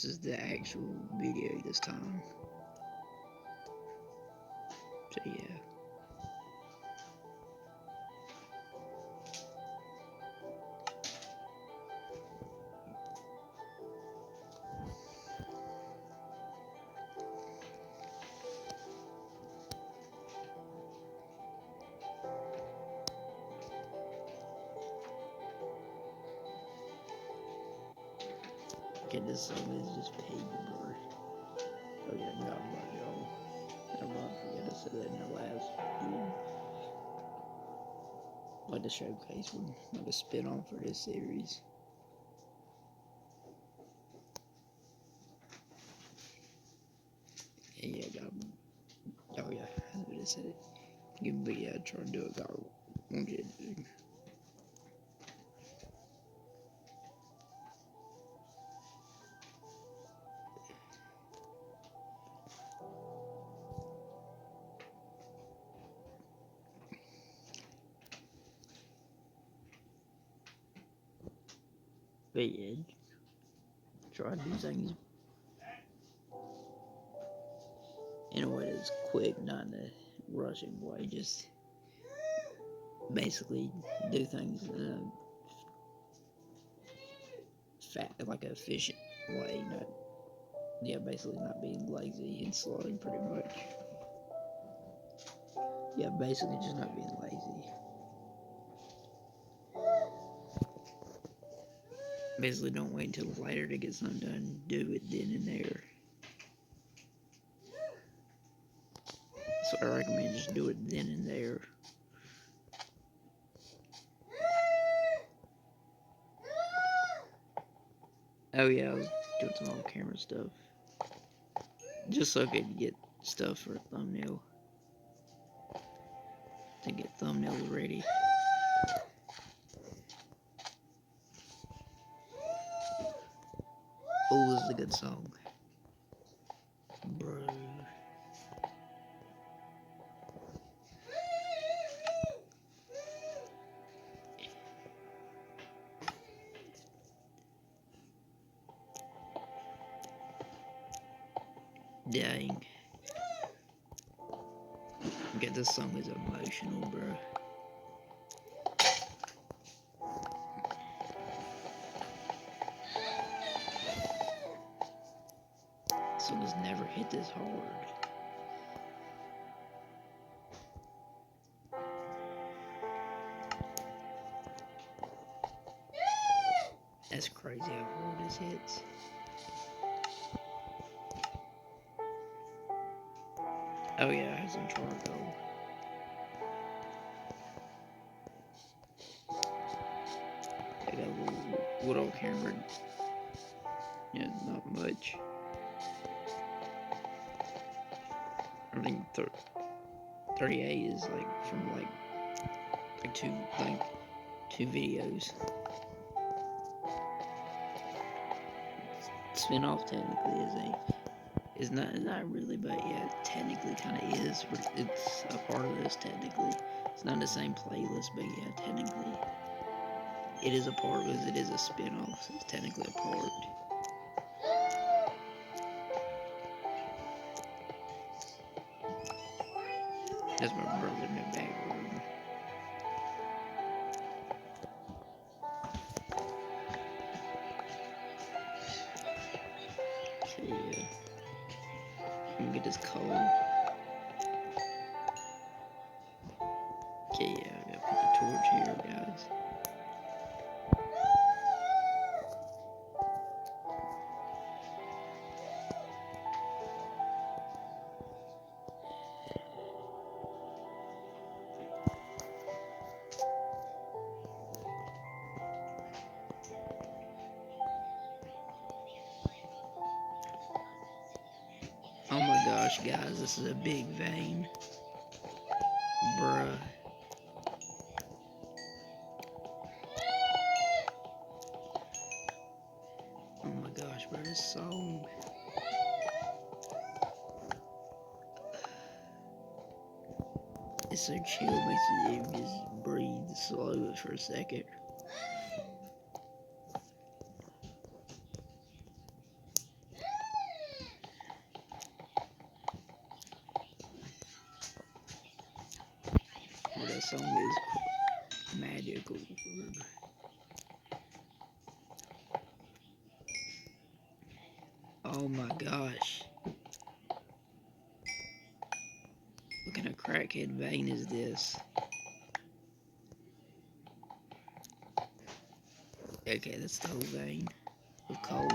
is the actual video this time. So yeah. Okay, this song is just paper. Oh yeah, not about y'all. I forgot to say that in the last video. Like the showcase one, like a spin-off for this series. Yeah, oh yeah, I would have said it. But yeah, try to do it, God won't you do. But yeah, try to do things in a way that's quick, not in a rushing way. Just basically do things in a like an efficient way. Not basically not being lazy and slow, pretty much. Yeah, basically just not being lazy. Basically, don't wait until later to get something done. Do it then and there. So I recommend just do it then and there. Oh yeah, I was doing some on-camera stuff. Just so I could get stuff for a thumbnail. To get thumbnails ready. Oh, this is a good song. Bro. Dang. Okay, this song is emotional, bro. This song has never hit this hard. That's crazy how hard this hits. Oh yeah, it has some charcoal. I got a little wood on camera. Yeah, not much. I think 38 is like from like two videos. Spin-off technically is not really, but yeah, technically kind of is. It's a part of this technically. It's not the same playlist, but yeah, technically it is a part because it is a spin-off. So it's technically a part. That's my brother in the back room. So yeah, I'm gonna get this cold. Okay, yeah, I gotta put the torch here, guys. Oh my gosh, guys, this is a big vein. Bruh. Oh my gosh, bro, this song. It's so chill, makes you just breathe slow for a second. that song is magical. Oh my gosh. What kind of crackhead vein is this? Okay, that's the whole vein of coal.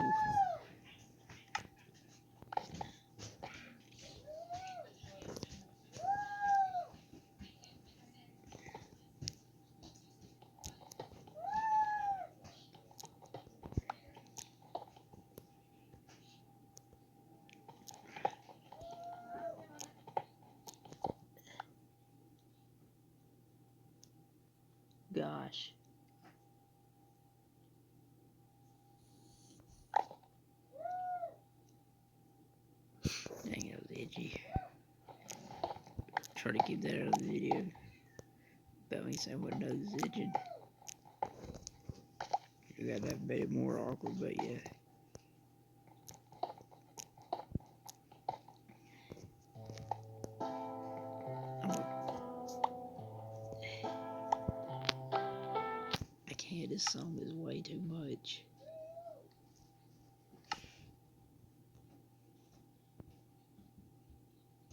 Gosh. Dang, that was itchy. Try to keep that out of the video. About me saying my nose is itching. You gotta have made it more awkward, but yeah. I can't, this song is way too much.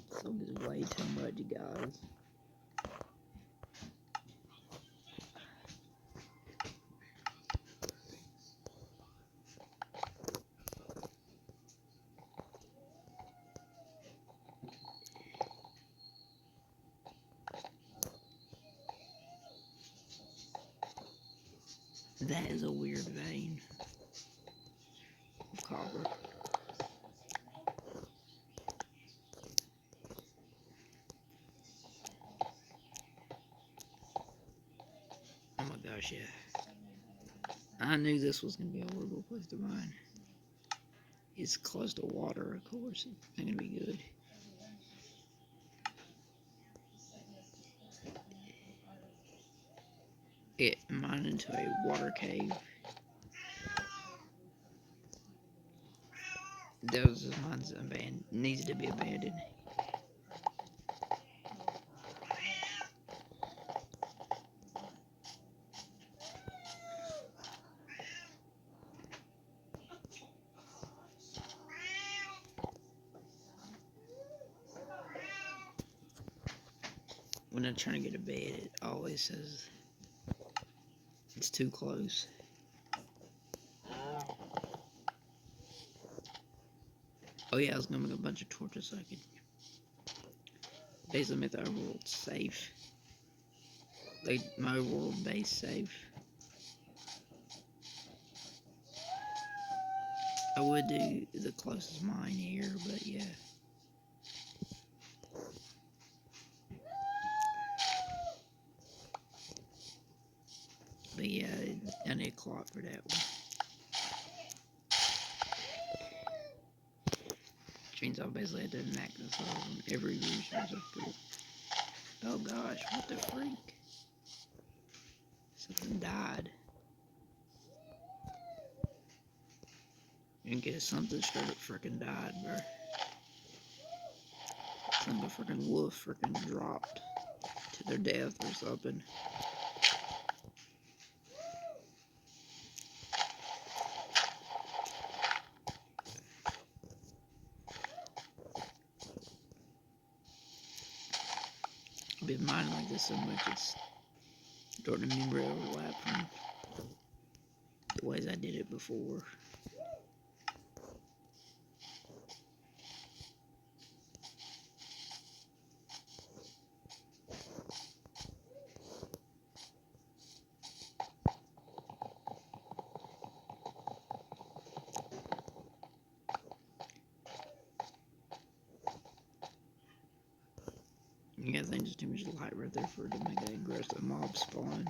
This song is way too much, guys. That is a weird vein of copper. Oh my gosh, yeah. I knew this was going to be a horrible place to mine. It's close to water, of course. It's not going to be good. It mined into a water cave. Those mines needs to be abandoned. When I'm trying to get to bed, it always says it's too close. Oh yeah, I was gonna make a bunch of torches so I could basically make the overworld safe. Like my overworld base safe. I would do the closest mine here, but yeah. But yeah, I need a clock for that one. Which means I'll basically have to enact this on every resource I put. Oh gosh, what the freak? Something died. And guess something straight up freaking died, bro. Some the freaking wolf freaking dropped to their death or something. I've been mining like this so much it's starting to memory overlap from the ways I did it before. You gotta think there's too much light right there for it to make an aggressive mob spawn.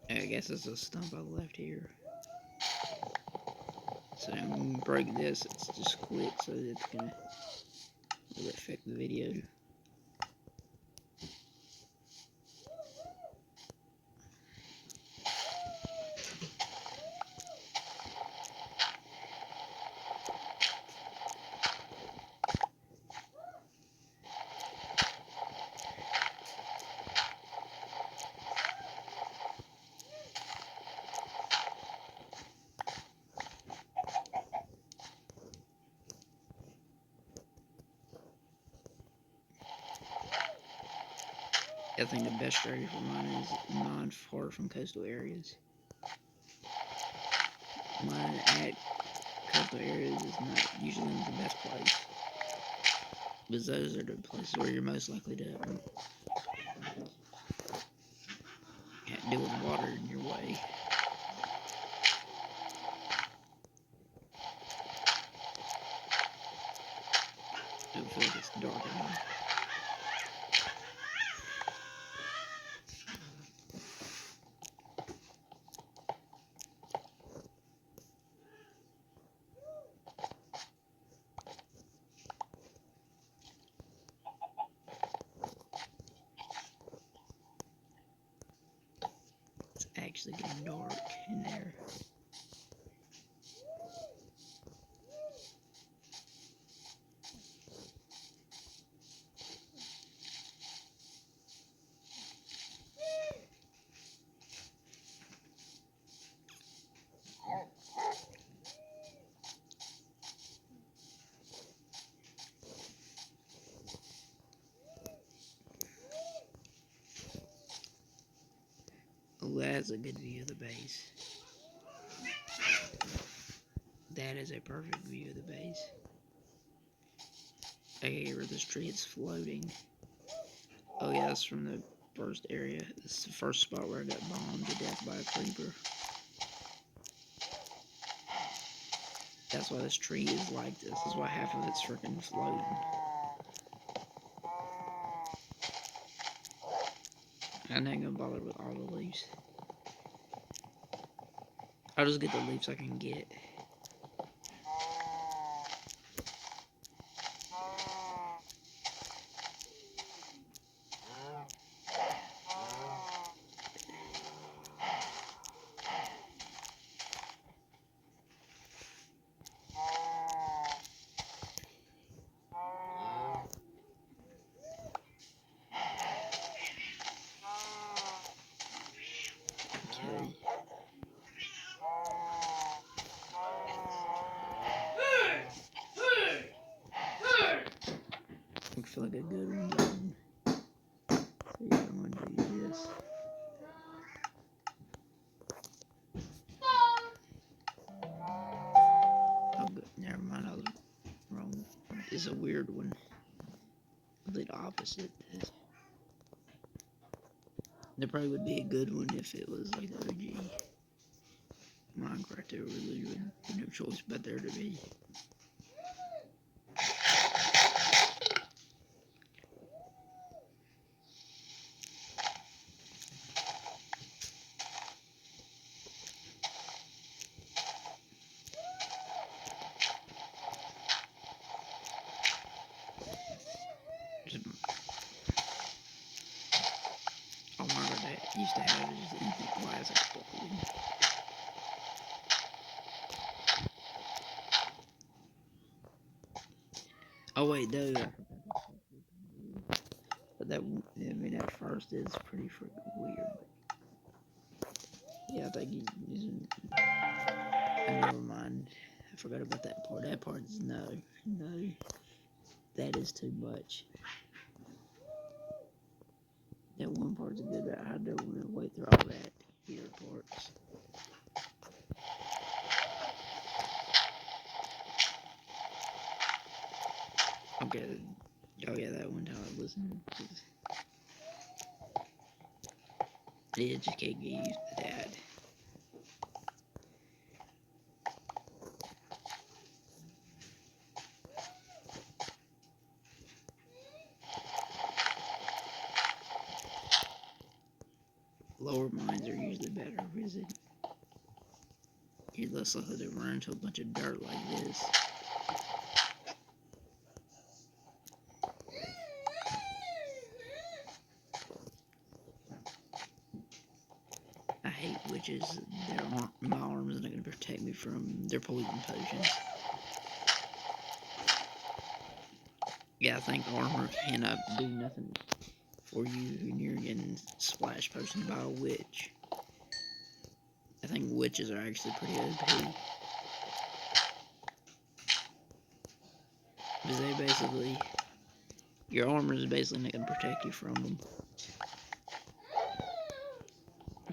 I guess it's a stump I left here. So I'm gonna break this, it's just quit, so it's gonna really affect the video. I think the best strategy for mine is mine far from coastal areas. Mine at coastal areas is not usually the best place, because those are the places where you're most likely to deal with water in your way. I feel like it's dark now. It's actually getting dark in there. Oh, that's a good view of the base. That is a perfect view of the base. I can get rid of this tree, it's floating. Oh yeah, that's from the first area. This is the first spot where I got bombed to death by a creeper. That's why this tree is like this. That's why half of it's freaking floating. I'm not gonna bother with all the leaves. I'll just get the leaves I can get. Okay. I feel like a good one. So yeah, I'm gonna do this. Oh, good. Never mind, I was wrong. It's a weird one. The opposite. That probably would be a good one if it was like the OG Minecraft. There really would be no choice but there to be. Oh my god, that used to have it just anything. Why is it exploding? Oh wait, no. But that, I mean, at first it's pretty freaking weird. Yeah, I think you never mind. I forgot about that part. That part is no. That is too much. That one part's good, but I don't want to wait through all that here parts. Okay. Oh yeah, that one time I listened. Yeah, just can't get used to that. Lower mines are usually better because you're less likely to run into a bunch of dirt like this. I hate witches. My arms are not going to protect me from their poison potions. Yeah, I think armor cannot do nothing for you when you're getting splash potioned by a witch. I think witches are actually pretty OP. Because they basically, your armor is basically not going to protect you from them.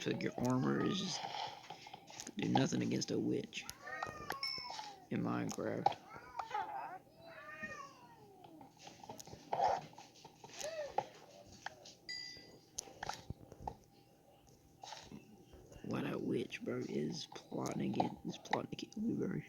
I feel like your armor is just do nothing against a witch in Minecraft. Why that witch, bro, is plotting to kill me, bro.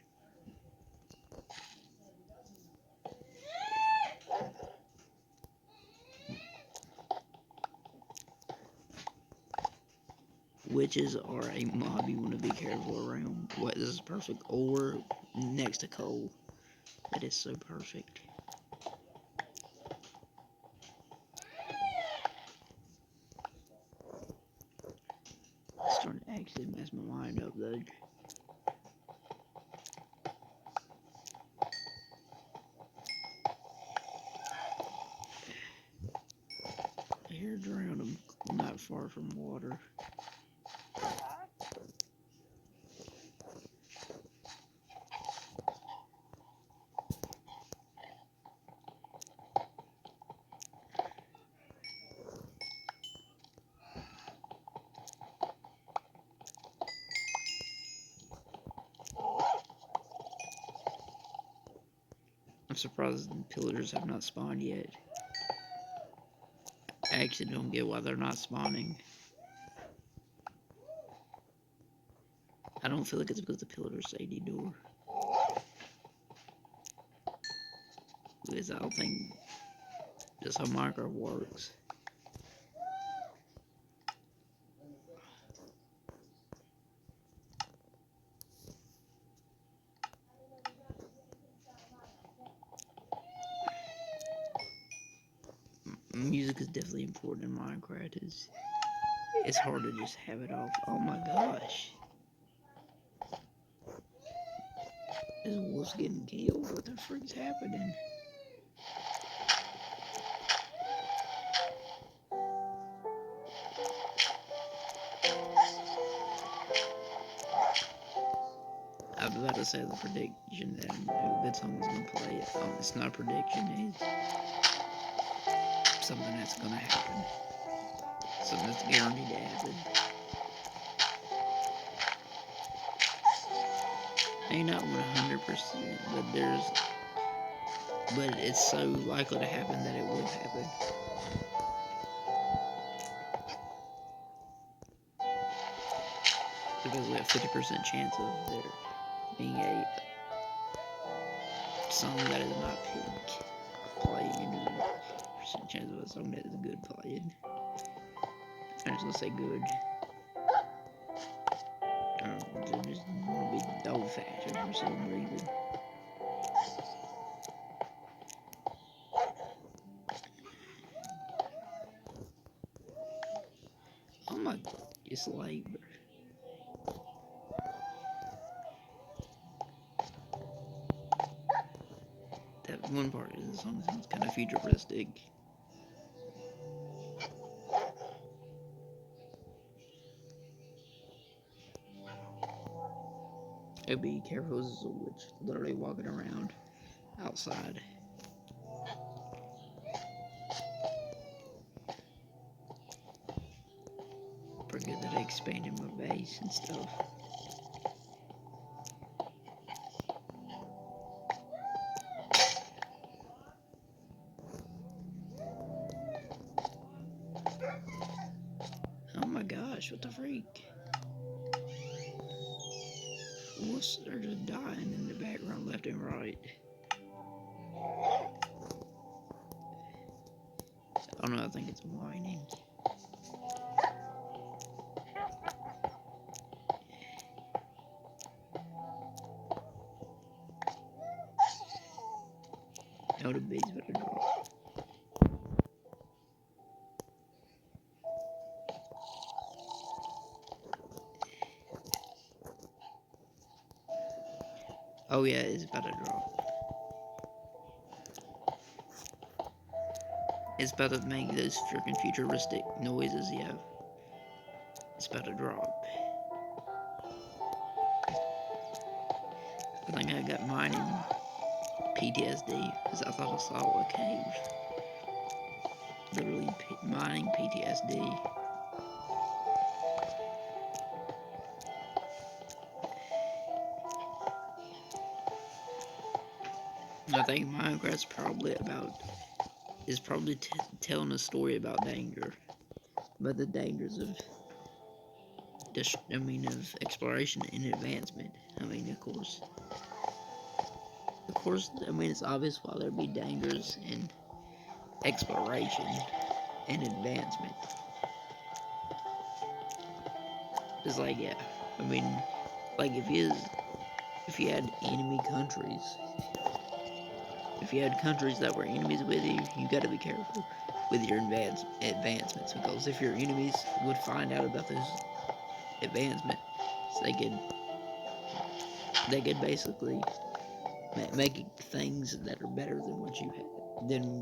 Witches are a mob you want to be careful around. What, this is perfect ore next to coal. That is so perfect. It's starting to actually mess my mind up, though. Here, drown them. Not far from water. I'm surprised the pillagers have not spawned yet. I actually don't get why they're not spawning. I don't feel like it's because the pillagers say they do. Because I don't think that's how Minecraft works. Music is definitely important in Minecraft. It's hard to just have it off. Oh my gosh. This wolf's getting killed. What the freak's happening? I was about to say the prediction that good song is gonna play it. It's not a prediction, it's something that's gonna happen. Something that's guaranteed to happen. Maybe not 100%, but it's so likely to happen that it will happen. Because we have 50% chance of there being a song that is not pink playing, and a percent chance of a song that is good playing. I'm just gonna say good. I just want to be old fashioned for some reason. Oh my, it's late, bro. That one part of the song sounds kind of futuristic. So be careful, this is a witch literally walking around outside. Pretty good that I expanded my base and stuff. Oh my gosh, what the freak? Wolves are just dying in the background left and right. I don't know, I think it's whining. Oh, the bees better drop. Oh yeah, it's about to drop. It's about to make those freaking futuristic noises, yeah. It's about to drop. I think I got mining PTSD because I thought I saw a cave. Literally mining PTSD. I think Minecraft's probably telling a story about danger, about the dangers of of exploration and advancement. I mean, I mean, it's obvious why there'd be dangers in exploration and advancement. It's like, yeah, I mean, like if you had enemy countries, if you had countries that were enemies with you, you got to be careful with your advancements, because if your enemies would find out about those advancements, they could basically make things that are better than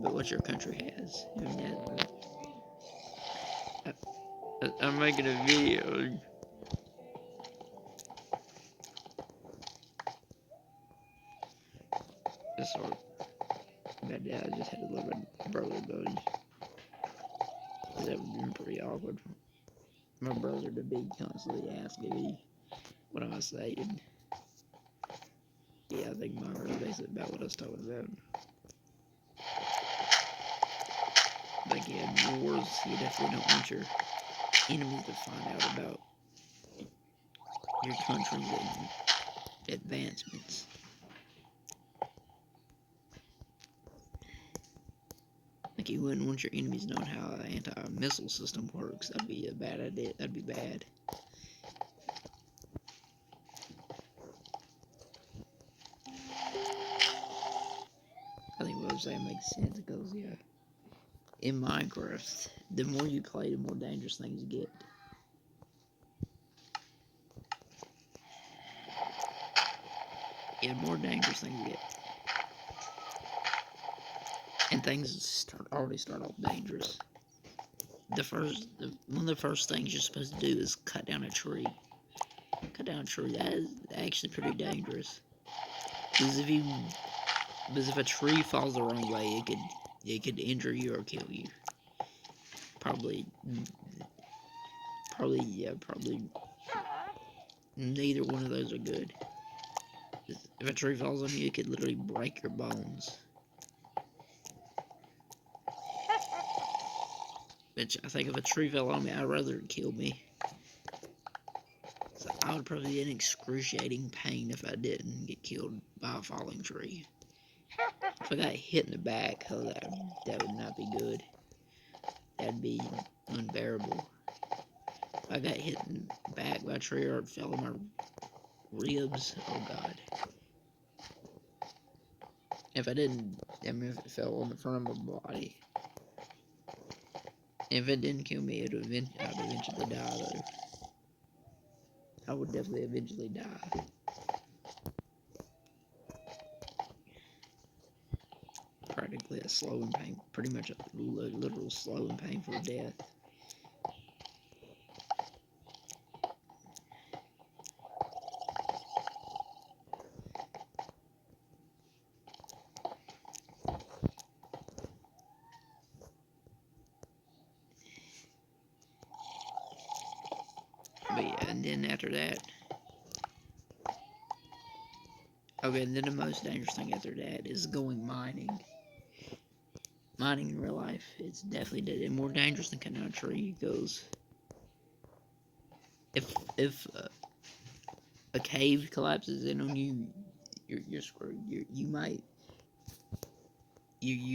what your country has. I mean, I'm making a video. This sort of bad. Yeah, I just had a little bit brother buddy. That would have been pretty awkward. My brother to be constantly asking me what I was saying. Yeah, I think mine was basically about what I was talking about. Like, yeah, in wars, you definitely don't want your enemies to find out about your country's advancements. Like, you wouldn't want your enemies knowing how an anti-missile system works. That'd be a bad idea. That'd be bad. I think what I'm saying makes sense because, yeah, in Minecraft, the more you play, the more dangerous things get. Yeah, the more dangerous things get. And things already start off dangerous. One of the first things you're supposed to do is cut down a tree. Cut down a tree. That is actually pretty dangerous. Because if a tree falls the wrong way, it could injure you or kill you. Probably neither one of those are good. If a tree falls on you, it could literally break your bones. Which I think if a tree fell on me, I'd rather it kill me. So I would probably be in excruciating pain if I didn't get killed by a falling tree. If I got hit in the back, oh, that would not be good. That'd be unbearable. If I got hit in the back by a tree or it fell on my ribs, oh god. If it fell on the front of my body. If it didn't kill me, I'd eventually die, though. I would definitely eventually die. Practically a slow and pain, pretty much a literal slow and painful death. But yeah, and then after that, okay, and then the most dangerous thing after that is going mining. Mining in real life, it's definitely more dangerous than cutting down a tree, because if a cave collapses in on you, you're screwed. You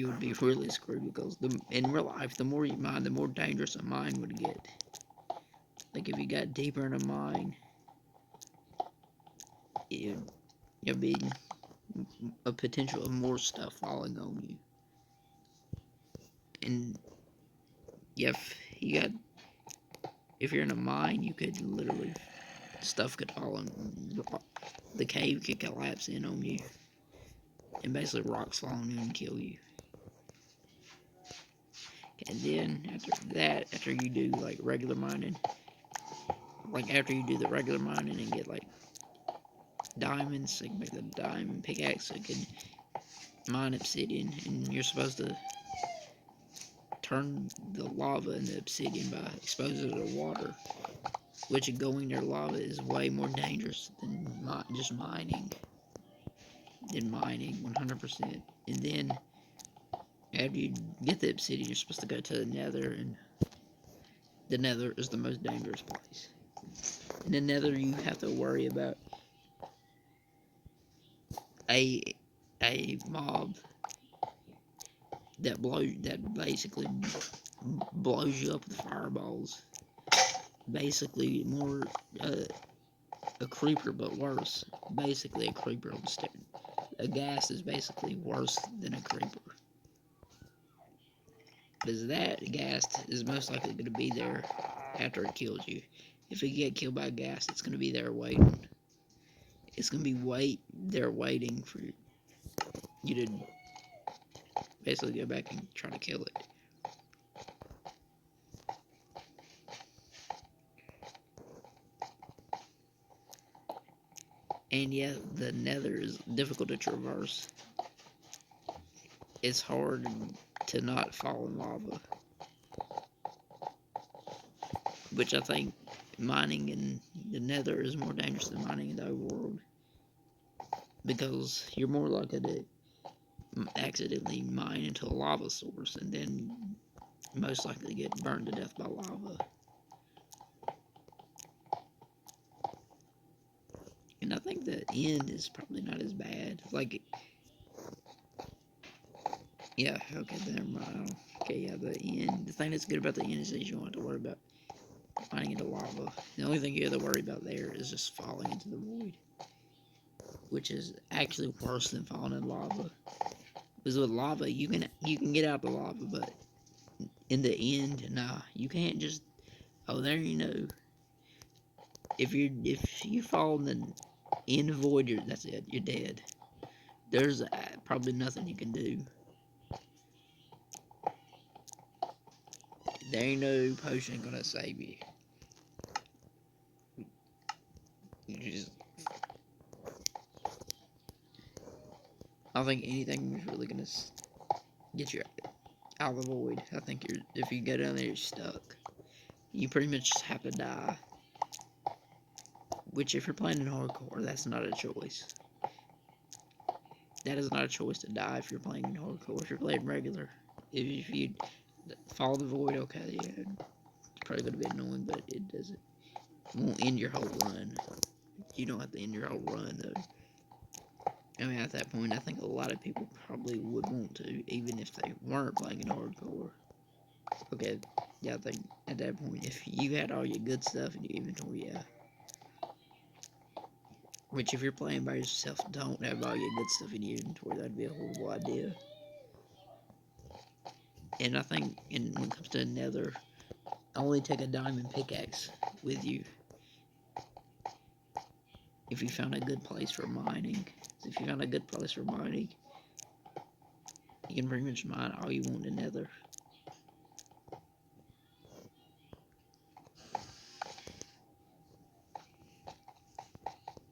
would be really screwed, because in real life, the more you mine, the more dangerous a mine would get. Like if you got deeper in a mine, you'd be a potential of more stuff falling on you. And if you're in a mine, you could literally, stuff could fall on, the cave could collapse in on you, and basically rocks fall on you and kill you. And then after you do like regular mining, after you do the regular mining and get like diamonds, so you can make the diamond pickaxe, so you can mine obsidian, and you're supposed to turn the lava into obsidian by exposing it to water, which going near lava is way more dangerous than just mining. than mining, 100%. And then after you get the obsidian, you're supposed to go to the nether, and the nether is the most dangerous place. In the nether, you have to worry about a mob that basically blows you up with fireballs. Basically, more a creeper, but worse. Basically, a creeper on the A ghast is basically worse than a creeper. Because that ghast is most likely going to be there after it kills you. If you get killed by a ghast, it's going to be there waiting. It's going to be there waiting for you to basically go back and try to kill it. And yeah, the nether is difficult to traverse. It's hard to not fall in lava. Which I think mining in the nether is more dangerous than mining in the overworld. Because you're more likely to accidentally mine into a lava source and then most likely get burned to death by lava. And I think the end is probably not as bad. Like, yeah, okay, never mind. Okay, yeah, the end. The thing that's good about the end is that you don't have to worry about mining into lava. The only thing you have to worry about there is just falling into the void. Which is actually worse than falling in lava. Because with lava, you can get out the lava, but in the end, nah, you can't just. Oh, there you know. If you fall in the end void, that's it. You're dead. There's probably nothing you can do. There ain't no potion gonna save you. You just. I don't think anything is really gonna get you out of the void. I think if you go down there, you're stuck. You pretty much just have to die. Which, if you're playing in hardcore, that's not a choice. That is not a choice to die if you're playing in hardcore. If you're playing regular, if you follow the void, okay, yeah, it's probably gonna be annoying, but it won't end your whole run. You don't have to end your whole run though. I mean, at that point, I think a lot of people probably would want to, even if they weren't playing in hardcore. Okay, yeah, I think at that point, if you had all your good stuff in your inventory, yeah. Which, if you're playing by yourself, don't have all your good stuff in your inventory. That'd be a horrible idea. And I think, when it comes to the nether, only take a diamond pickaxe with you. If you found a good place for mining. If you found a good place for mining, you can pretty much mine all you want in the nether.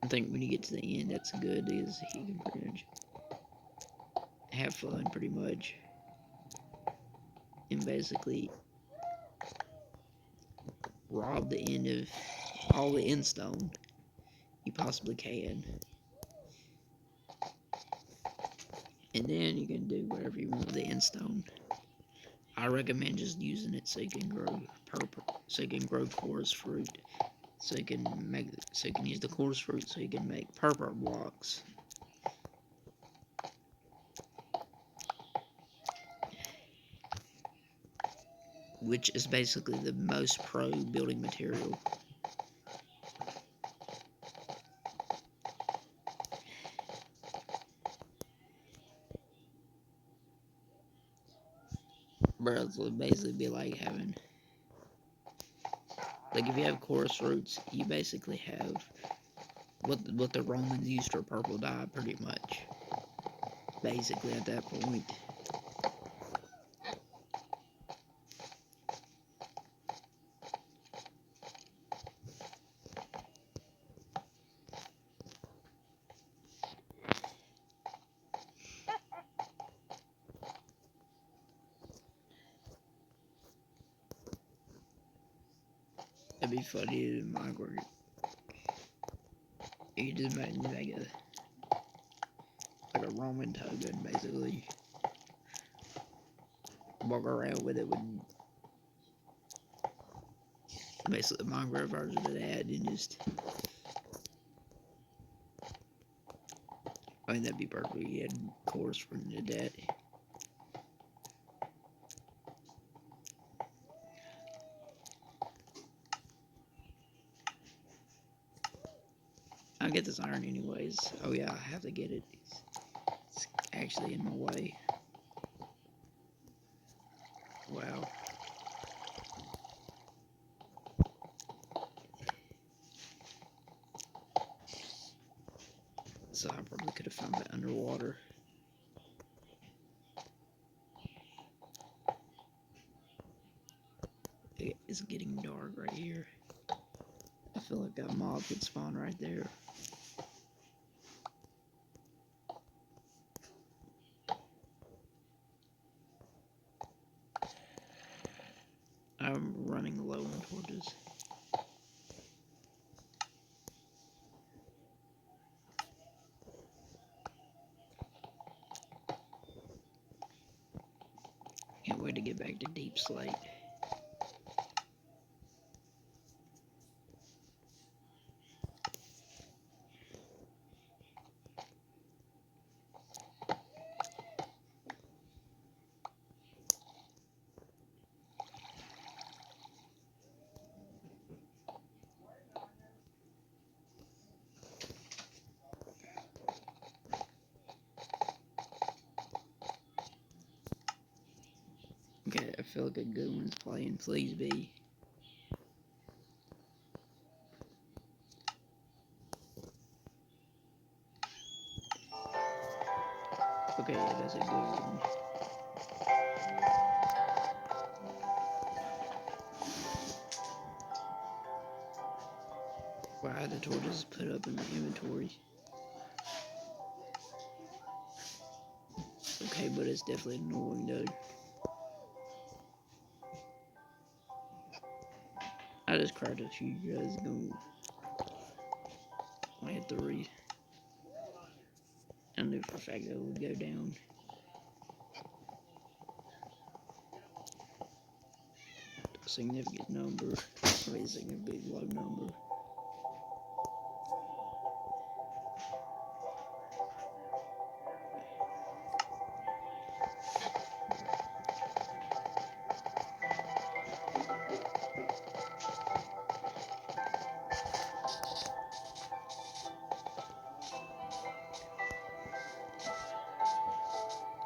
I think when you get to the end, that's good, is you can pretty much have fun, pretty much. And basically rob the end of all the end stone you possibly can. And then you can do whatever you want with the end stone. I recommend just using it so you can grow forest fruit. So you can use the forest fruit so you can make purple blocks. Which is basically the most pro building material. Bro, it would basically be like having, like, if you have chorus roots, you basically have what the Romans used for purple dye, pretty much. Basically, at that point. It'd be funny in Minecraft. You just make a like a Roman toga and basically walk around with it when basically the Minecraft version of that and just I mean that'd be perfect. You had course for that. I'll get this iron anyways. Oh yeah, I have to get it. It's actually in my way. Wow. So I probably could have found it underwater. It's getting dark right here. I feel like that mob could spawn right there. I'm running low on torches. Can't wait to get back to Deep Slate. Okay, I feel like a good one's playing. Please be. Okay, yeah, that's a good one. Wow, the torches put up in the inventory. Okay, but it's definitely annoying, dude. I just cried a few guys go. I had 3. I knew for a fact that it would go down. A significant number. I mean, a significantly low number.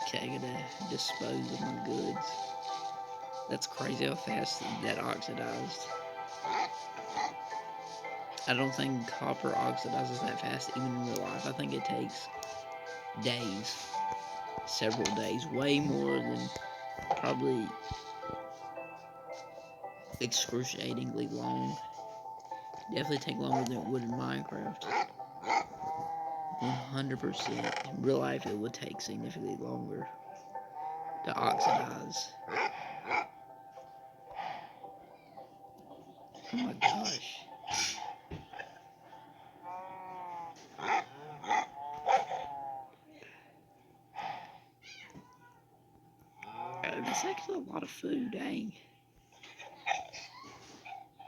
Okay, I gotta dispose of my goods. That's crazy how fast that oxidized. I don't think copper oxidizes that fast even in real life. I think it takes days, several days, way more than probably excruciatingly long. Definitely take longer than it would in Minecraft. 100%. In real life, it would take significantly longer to oxidize. Oh my gosh. That's actually a lot of food, dang.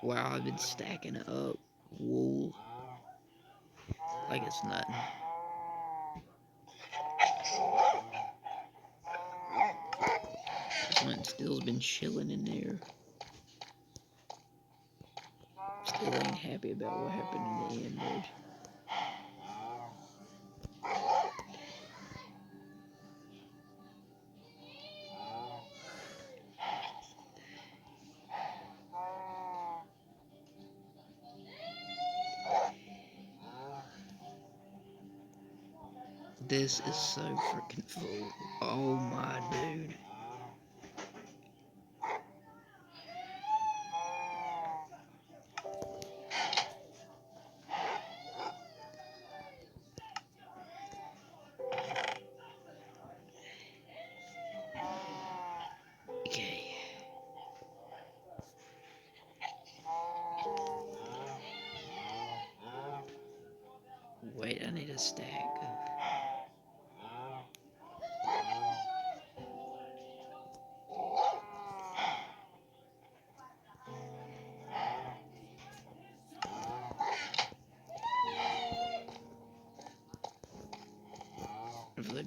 Wow, I've been stacking up wool like it's nothing. Flint still's been chilling in there. Still ain't happy about what happened in the end, dude. This is so freaking full. Oh my dude. Okay. Wait, I need a stack of...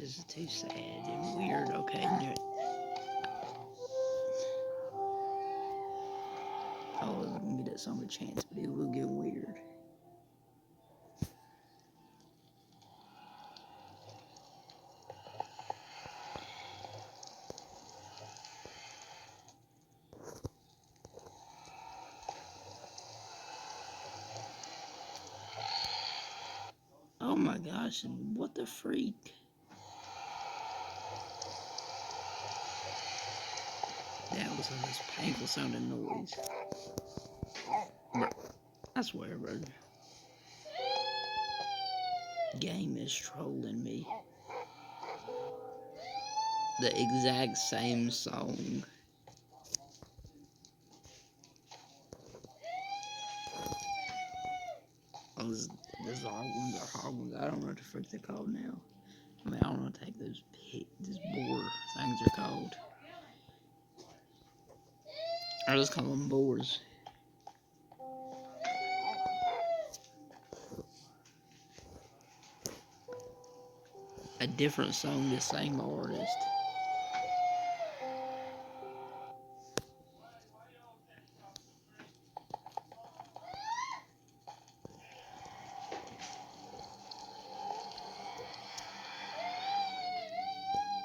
this is too sad and weird. Okay, I wasn't gonna give that song a chance, but it will get weird. Oh my gosh, what the freak? That was the most painful sounding noise. Bro, I swear, bro. Game is trolling me. The exact same song. Oh, this hog ones are hog ones. I don't know what the frick they're called now. I mean, I don't know what the heck those boar things are called. I just call them boars. A different song, the same artist.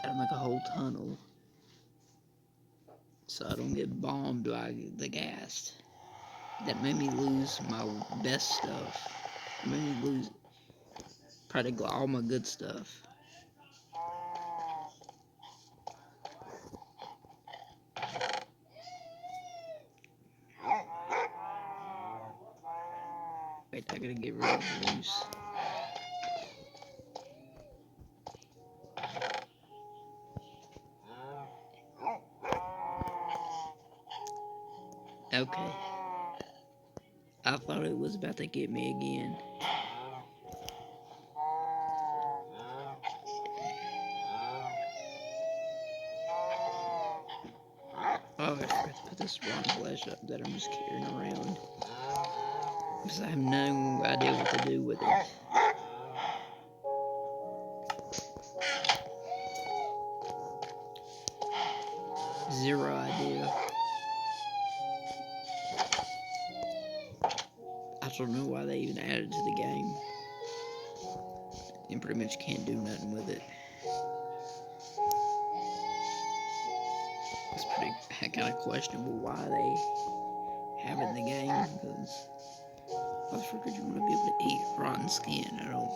Gotta make a whole tunnel so I don't get bombed by the gas. That made me lose my best stuff. It made me lose practically all my good stuff. Wait, I gotta get rid of the loose. Okay. I thought it was about to get me again. Oh, I forgot to put this wrong flash up that I'm just carrying around. Because I have no idea what to do with it. Zero idea. I don't know why they even added it to the game. And pretty much can't do nothing with it. It's pretty kind of questionable why they have it in the game, because why the frick would you want to be able to eat rotten skin? I don't.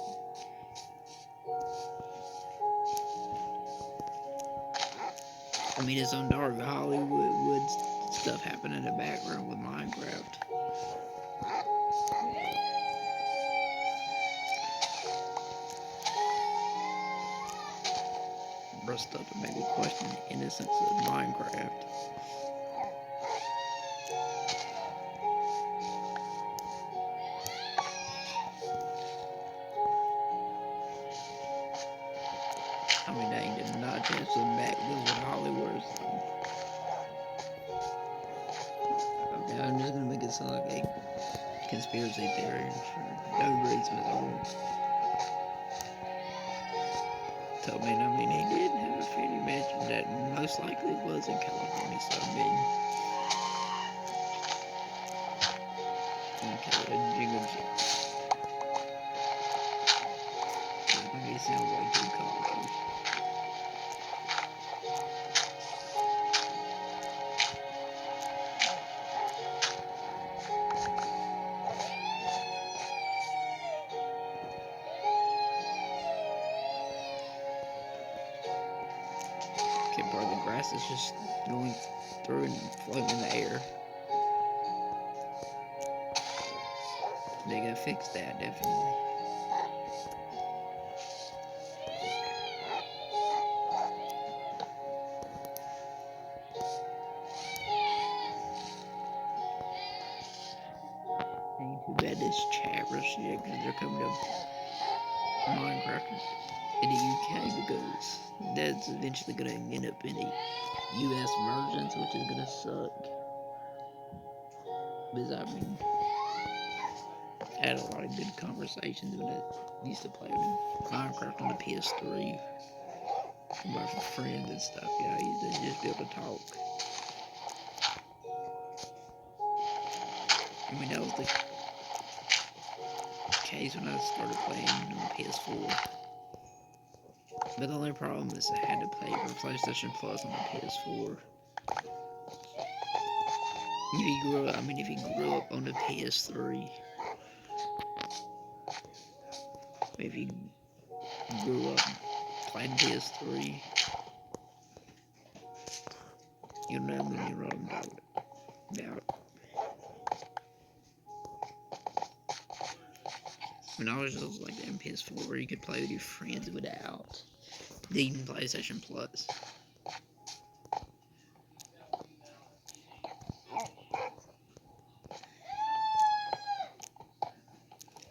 I mean, it's on dark Hollywood stuff happening in the background with Minecraft. Bro, stuff to make me question the innocence of Minecraft. I mean, dang, did not change the back. This is what Hollywood is. Okay, I'm just gonna make it sound like a conspiracy theory for no reason at all. Told me, I mean, he did have a fanny mansion that most likely was in California, so I mean. Okay, a jingle jig. That made me sound way too cocky. Okay, bro, the grass is just going through and floating in the air. They gotta fix that, definitely. Ain't too bad this chat shit, because they're coming to Minecraft in the UK, because that's eventually gonna end up in the US versions, which is gonna suck. Because I mean, I had a lot of good conversations when I used to play Minecraft on the PS3. about friends and stuff. You know, you just be able to talk. I mean, that was the case when I started playing on PS4. But the only problem is I had to pay for PlayStation Plus on the PS4. If you grew up on the PS3, if you grew up playing PS3, you know what I'm talking about. When I was just like the PS4 where you could play with your friends without needing PlayStation Plus.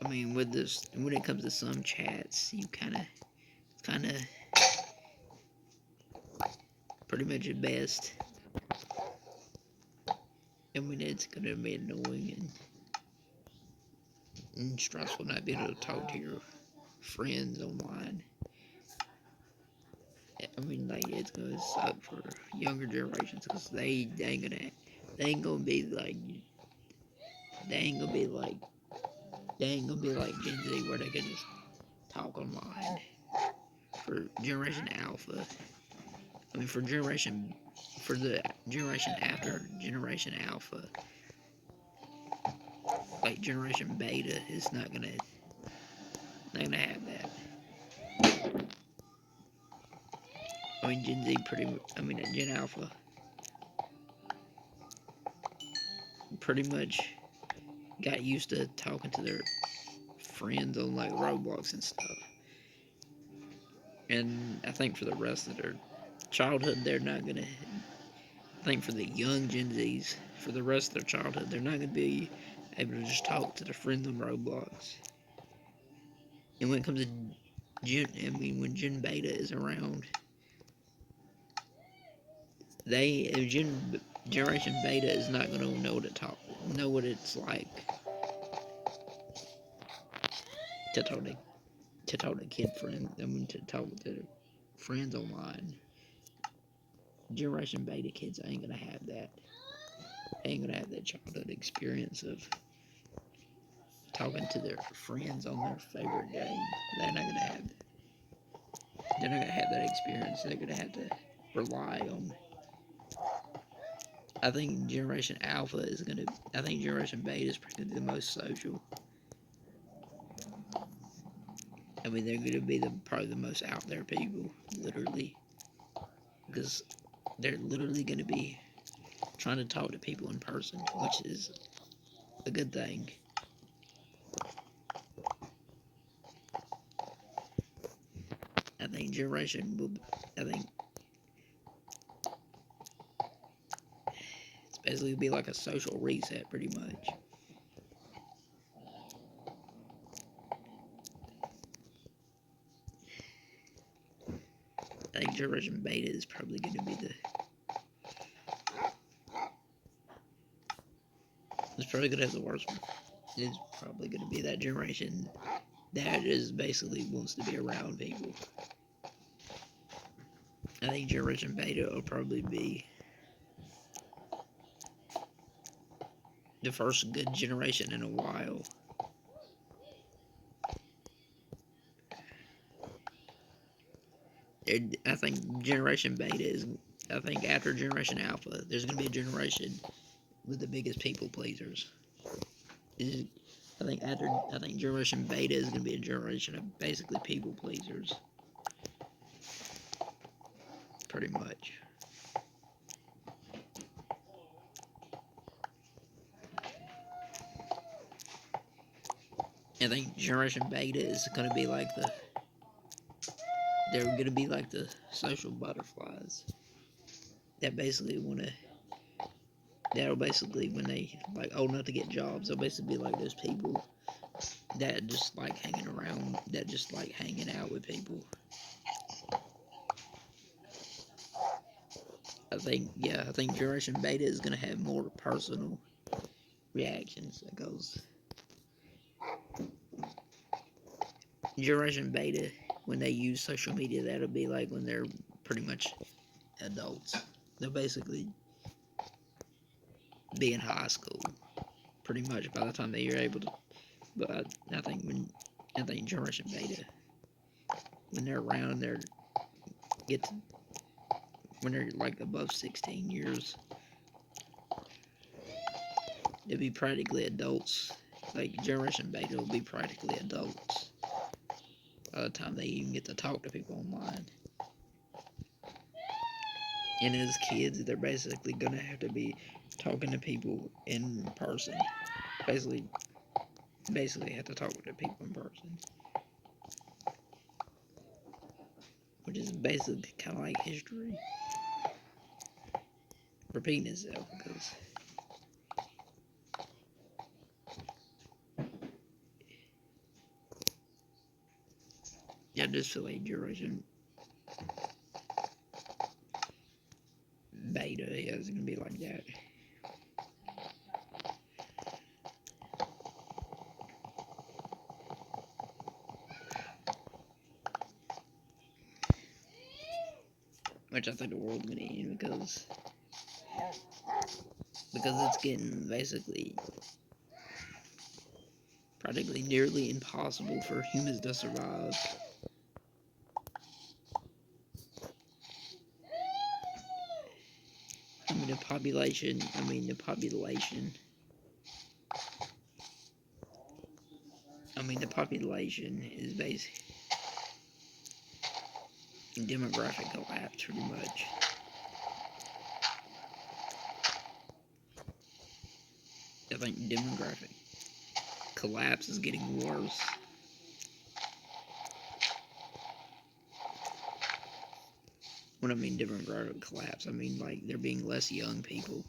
I mean, with this, when it comes to some chats, you kind of pretty much at best. I mean, it's gonna be annoying and stressful not being able to talk to your friends online. I mean, like, it's gonna suck for younger generations because they ain't gonna be like Gen Z where they can just talk online. For Generation Alpha, I mean, for the generation after Generation Alpha, like Generation Beta is not gonna have that. I mean, Gen Alpha pretty much got used to talking to their friends on like Roblox and stuff. And I think for the rest of their childhood, they're not gonna. I think for the young Gen Zs, for the rest of their childhood, they're not gonna be able to just talk to their friends on Roblox. And when it comes to when Gen Beta is around, Generation Beta is not gonna know what it's like to talk to kid friends. I mean, to talk to friends online. Generation Beta kids ain't gonna have that. They ain't gonna have that childhood experience of talking to their friends on their favorite game. They're not gonna have that. They're not gonna have that experience. They're gonna have to rely on. I think Generation Alpha is gonna. I think Generation Beta is probably gonna be the most social. I mean, they're gonna be probably the most out there people, literally, because they're literally gonna be trying to talk to people in person, which is a good thing. I think it's basically be like a social reset, pretty much. I think Generation Beta is probably going to be it's probably going to have the worst one. It's probably going to be that generation that just basically wants to be around people. I think Generation Beta will probably be the first good generation in a while. I think Generation Beta is. I think after Generation Alpha, there's going to be a generation with the biggest people pleasers. I think Generation Beta is going to be a generation of basically people pleasers. Pretty much. I think Generation Beta is going to be like they're going to be like the social butterflies that basically that'll basically, when they like old enough to get jobs, they'll basically be like those people that just like hanging around, that just like hanging out with people. I think Generation Beta is going to have more personal reactions. Because Generation Beta, when they use social media, that'll be like when they're pretty much adults. They'll basically be in high school, pretty much by the time that you're able to. But I think Generation Beta, when they're around, when they're like above 16 years, they'll be practically adults. Like Generation Beta will be practically adults by the time they even get to talk to people online. And as kids, they're basically gonna have to be talking to people in person. Basically have to talk to people in person, which is basically kind of like history repeating itself, because I just feel like Generation Beta is gonna be like that. Which I think the world's gonna end because it's getting basically practically nearly impossible for humans to survive. The population is based in demographic collapse, pretty much. I think demographic collapse is getting worse. When I mean demographic collapse, I mean like there being less young people.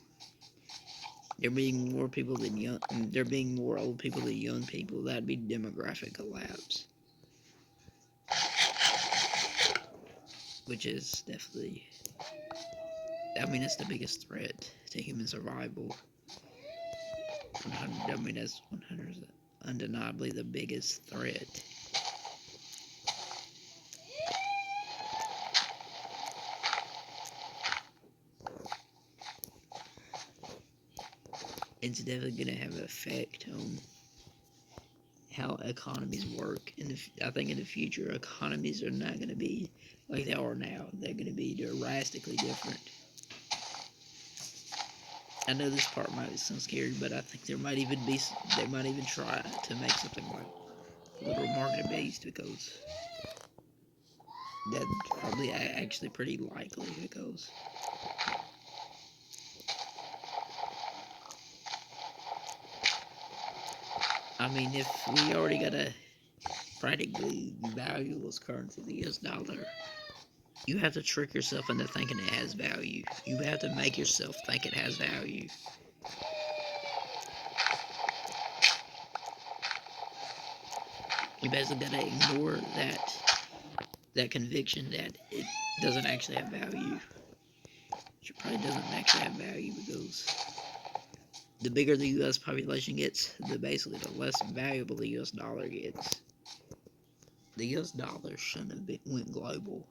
There being more people than young. There being more old people than young people. That'd be demographic collapse, which is definitely. I mean, it's the biggest threat to human survival. I mean, that's 100 undeniably the biggest threat. It's definitely going to have an effect on how economies work. And I think in the future, economies are not going to be like they are now. They're going to be drastically different. I know this part might sound scary, but I think they might even try to make something like literal market based, because that's probably actually pretty likely, because I mean, if we already got a practically valueless currency, the US dollar, you have to trick yourself into thinking it has value. You have to make yourself think it has value. You basically gotta ignore that conviction that it doesn't actually have value. It probably doesn't actually have value, because the bigger the U.S. population gets, the less valuable the U.S. dollar gets. The U.S. dollar shouldn't have went global,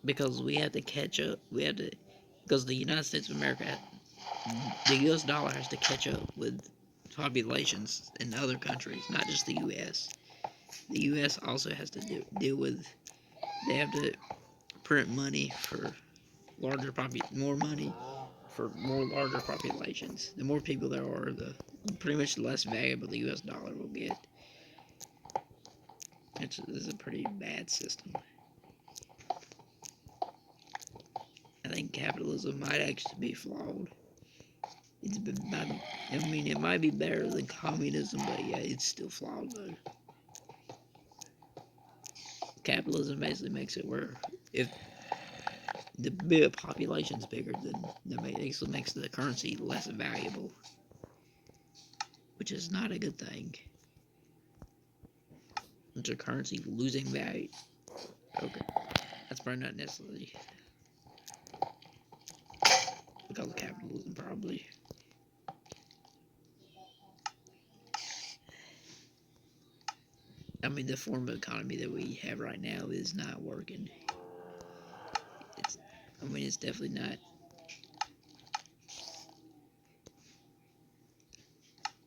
because we had to catch up. Because the United States of America, the U.S. dollar has to catch up with populations in other countries, not just the U.S. The U.S. also has to deal with. They have to print money for more money for larger populations. The more people there are, the pretty much less valuable the U.S. dollar will get. This is a pretty bad system. I think capitalism might actually be flawed. It might be better than communism, but yeah, it's still flawed though. Capitalism basically makes it where if the population's bigger, then it basically makes the currency less valuable, which is not a good thing. It's a currency losing value. Okay, that's probably not necessarily because of capitalism, probably. I mean, the form of economy that we have right now is not working. It's definitely not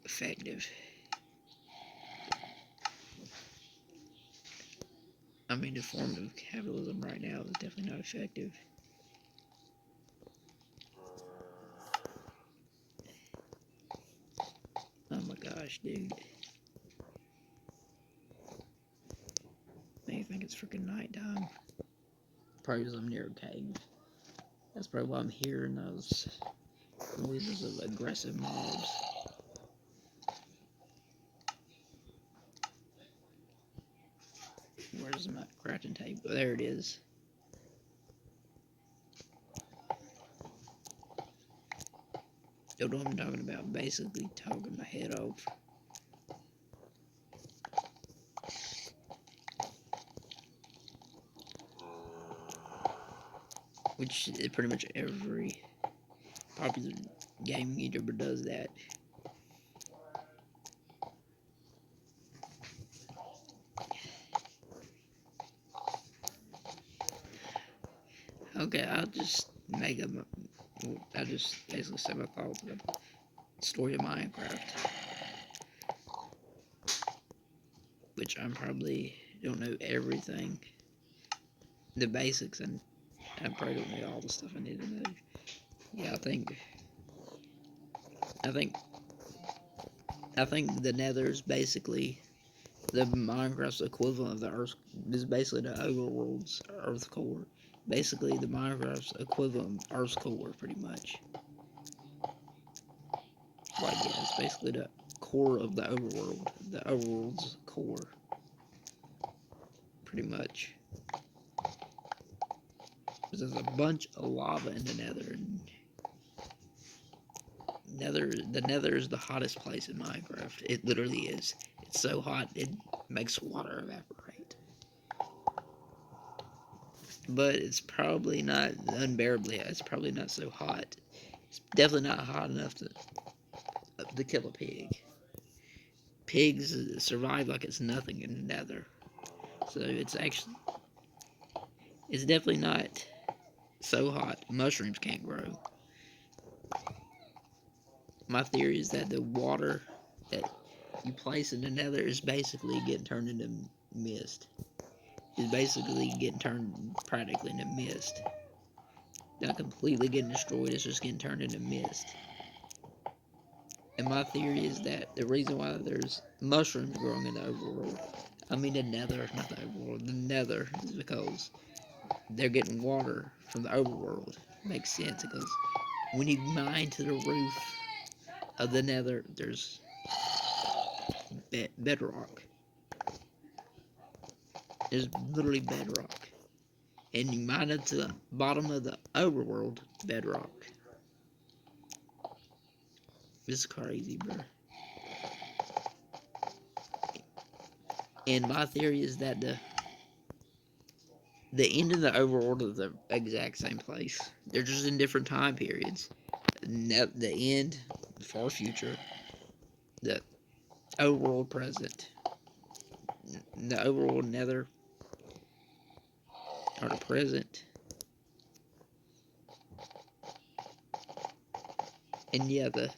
effective. I mean, the form of capitalism right now is definitely not effective. Oh my gosh, dude. I think it's freaking nighttime. Probably because I'm near a cave. That's probably why I'm hearing those noises of aggressive mobs. Where's my crafting table? Oh, there it is. You know what I'm talking about? Basically talking my head off. Which pretty much every popular gaming YouTuber does that. Okay, I'll just I'll just basically say my thoughts about the story of Minecraft. Which I probably don't know everything. The basics, and I probably don't know all the stuff I need to know. Yeah, I think the Nether is basically the Minecraft's equivalent of the Earth. Is basically the overworld's Earth core. Basically, the Minecraft's equivalent of Earth's core, pretty much. Like, yeah, it's basically the core of the overworld. The overworld's core. Pretty much. There's a bunch of lava in the Nether. The Nether is the hottest place in Minecraft. It literally is. It's so hot, it makes water evaporate. But it's probably not unbearably hot. It's probably not so hot. It's definitely not hot enough to kill a pig. Pigs survive like it's nothing in the Nether. So it's definitely not so hot. Mushrooms can't grow. My theory is that the water that you place in the Nether is basically getting turned into mist. It's basically getting turned practically into mist. Not completely getting destroyed, it's just getting turned into mist. And my theory is that the reason why there's mushrooms growing in the overworld, I mean the Nether, not the overworld, the Nether, is because they're getting water from the overworld. Makes sense, because when you mine to the roof of the Nether, there's bedrock. There's literally bedrock. And you mine it to the bottom of the overworld, bedrock. It's crazy, bro. And my theory is that the end of the overworld is the exact same place. They're just in different time periods. The end, the far future. The overworld present. The overworld Nether are the present. And yeah, the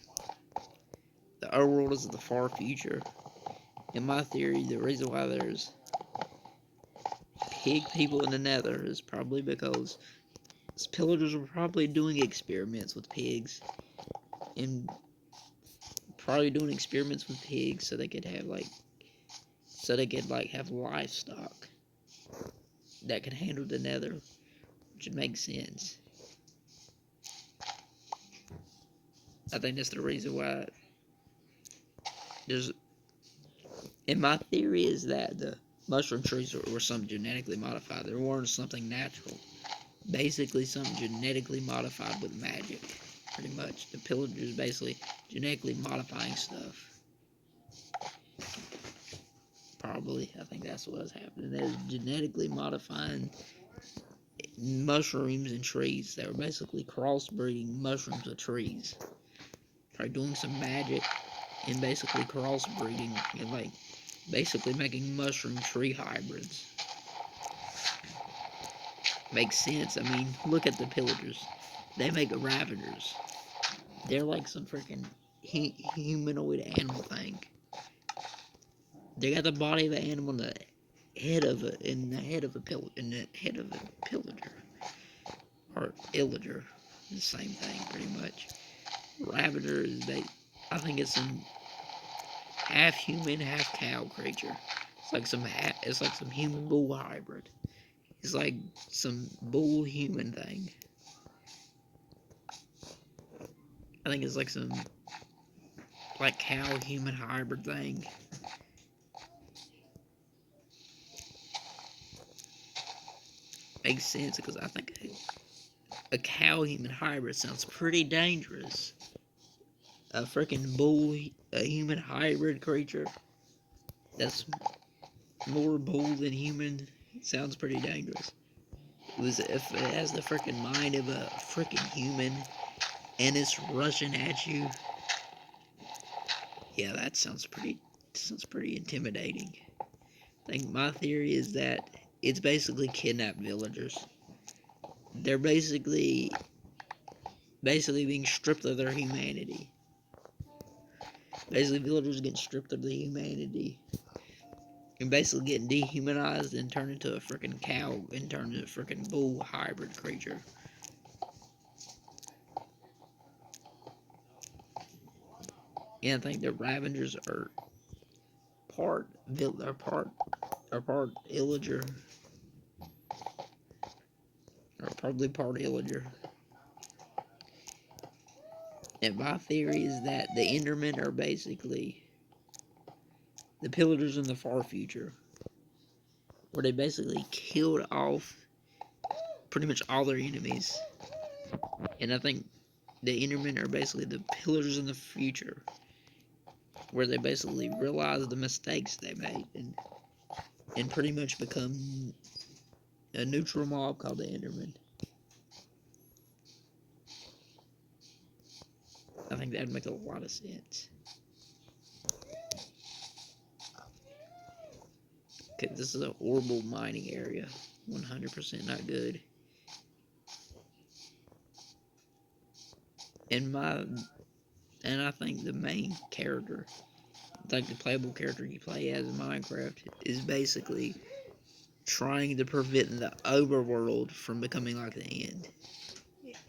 overworld is the far future. In my theory, the reason why there's pig people in the Nether is probably because pillagers were probably doing experiments with pigs, and probably doing experiments with pigs so they could have have livestock that could handle the Nether, which would make sense. I think that's the reason why there's. And my theory is that the mushroom trees were something genetically modified. They weren't something natural. Basically, something genetically modified with magic. Pretty much. The pillagers basically genetically modifying stuff. Probably. I think that's what's happening. They're genetically modifying mushrooms and trees. They were basically crossbreeding mushrooms with trees. Probably doing some magic and basically crossbreeding and basically making mushroom tree hybrids. Makes sense. I mean, look at the pillagers. They make ravagers. They're like some freaking humanoid animal thing. They got the body of an animal and the head of a pillager or illager. The same thing, pretty much. Ravager is I think it's some half human, half cow creature. It's like some human bull hybrid. It's like some bull human thing. I think it's like some like cow human hybrid thing. Makes sense because I think a cow human hybrid sounds pretty dangerous. A freaking bull, a human hybrid creature that's more bull than human sounds pretty dangerous. If it has the freaking mind of a freaking human and it's rushing at you, yeah, that sounds pretty intimidating. I think my theory is that it's basically kidnapped villagers. They're basically being stripped of their humanity. Basically, villagers getting stripped of their humanity and basically getting dehumanized and turned into a freaking cow and turned into a freaking bull hybrid creature. Yeah, I think the Ravengers are part illager, or probably part illager. And my theory is that the Endermen are basically the pillagers in the far future, where they basically killed off pretty much all their enemies. And I think the Endermen are basically the pillagers in the future, where they basically realize the mistakes they made and pretty much become a neutral mob called the Endermen. I think that would make a lot of sense. Okay, this is a horrible mining area. 100% not good. And I think the main character, like the playable character you play as in Minecraft, is basically trying to prevent the overworld from becoming like the end.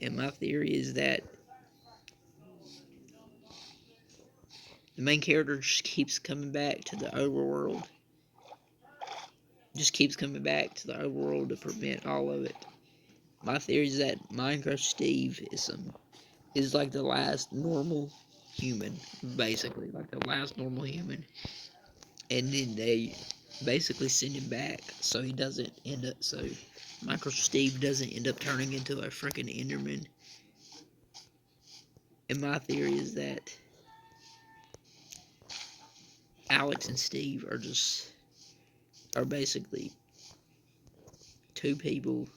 And my theory is that the main character just keeps coming back to the overworld. Just keeps coming back to the overworld to prevent all of it. My theory is that Minecraft Steve is like the last normal human, basically, like the last normal human. And then they basically send him back so he doesn't end up, so Minecraft Steve doesn't end up turning into a freaking Enderman. And my theory is that Alex and Steve are basically two people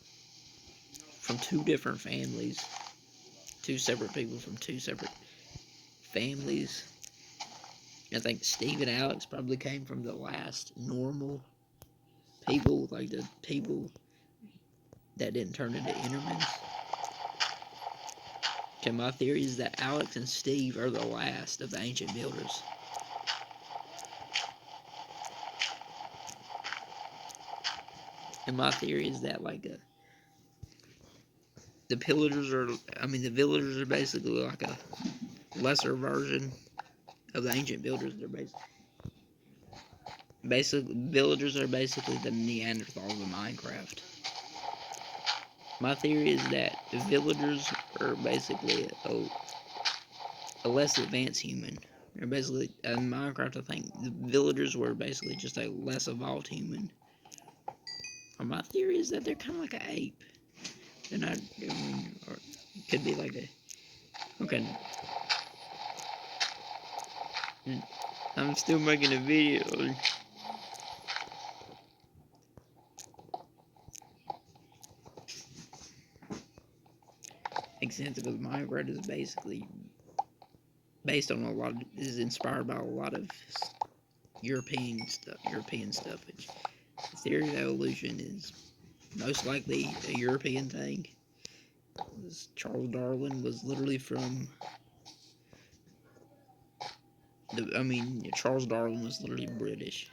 from two different families, two separate people from two separate families. I think Steve and Alex probably came from the last normal people, like the people that didn't turn into Endermans. Okay, my theory is that Alex and Steve are the last of the ancient builders. And my theory is that the the villagers are basically like a lesser version of the ancient builders. They're basically villagers are basically the Neanderthals of Minecraft. My theory is that the villagers are basically a less advanced human. They're basically in Minecraft. I think the villagers were basically just a less evolved human. Or my theory is that they're kind of like an ape. They're not. Or it could be like a. Okay. I'm still making a video. Makes sense because Minecraft is basically based on is inspired by a lot of European stuff. Which the theory of evolution is most likely a European thing. Charles Darwin was literally from Charles Darwin was literally British,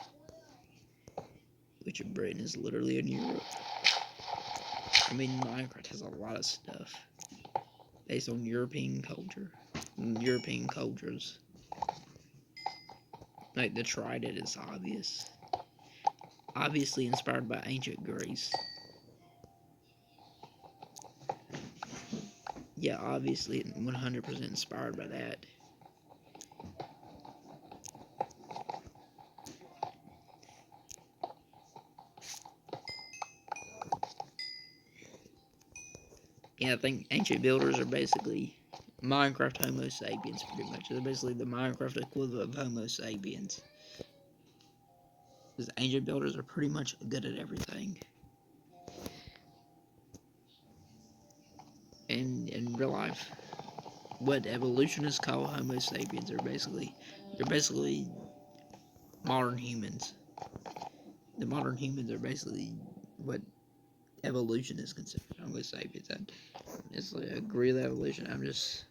which Britain is literally in Europe. Minecraft has a lot of stuff based on European culture, European cultures. Like the trident is obviously inspired by ancient Greece. Yeah, obviously 100% inspired by that. Yeah, I think ancient builders are basically Minecraft Homo sapiens, pretty much. They're basically the Minecraft equivalent of Homo sapiens. Because ancient builders are pretty much good at everything. And in real life, what evolutionists call Homo sapiens are basically modern humans. The modern humans are basically what evolutionists consider Homo sapiens. It's like I agree with evolution. I'm just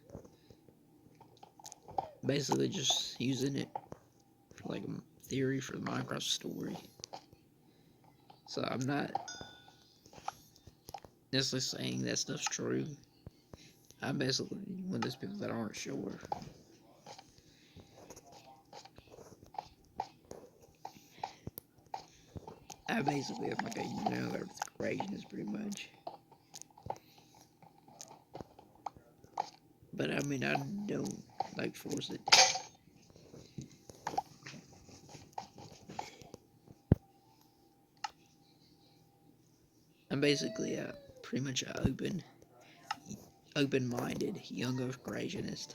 basically just using it for like a theory for the Minecraft story. So I'm not necessarily saying that stuff's true. I'm basically one of those people that aren't sure. I basically am like everything creationist pretty much. But I don't like force it. I'm basically pretty much an open-minded young Earth creationist.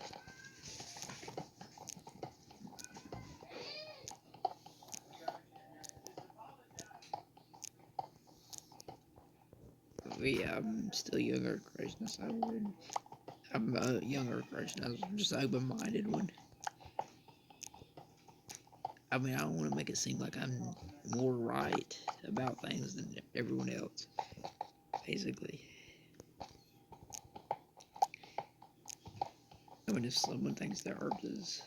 But yeah, I'm still young Earth creationist. I'm a young Earth creationist. I'm just an open-minded one. I don't want to make it seem like I'm more right about things than everyone else. Basically. If someone thinks the Earth is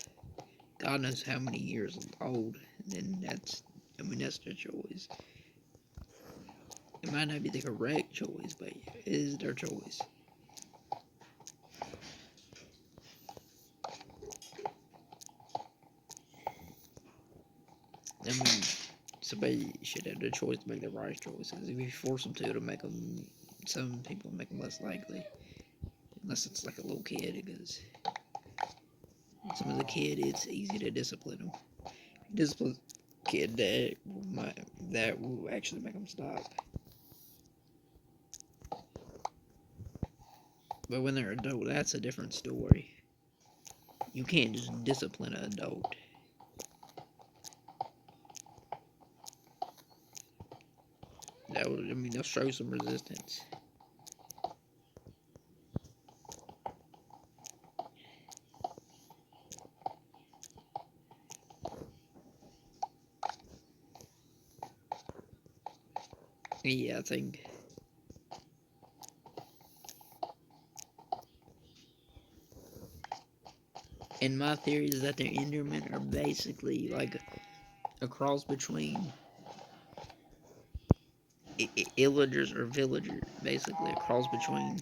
God knows how many years old, then that's their choice. It might not be the correct choice, but it is their choice. Somebody should have the choice to make the right choices. If you force them to, it'll make them. Some people make them less likely, unless it's like a little kid, because some of the kid, it's easy to discipline them. Discipline kid that will actually make them stop. But when they're adult, that's a different story. You can't just discipline an adult. They'll show some resistance. Yeah, I think. And my theory is that the Endermen are basically like a cross between illagers or villagers, basically a cross between.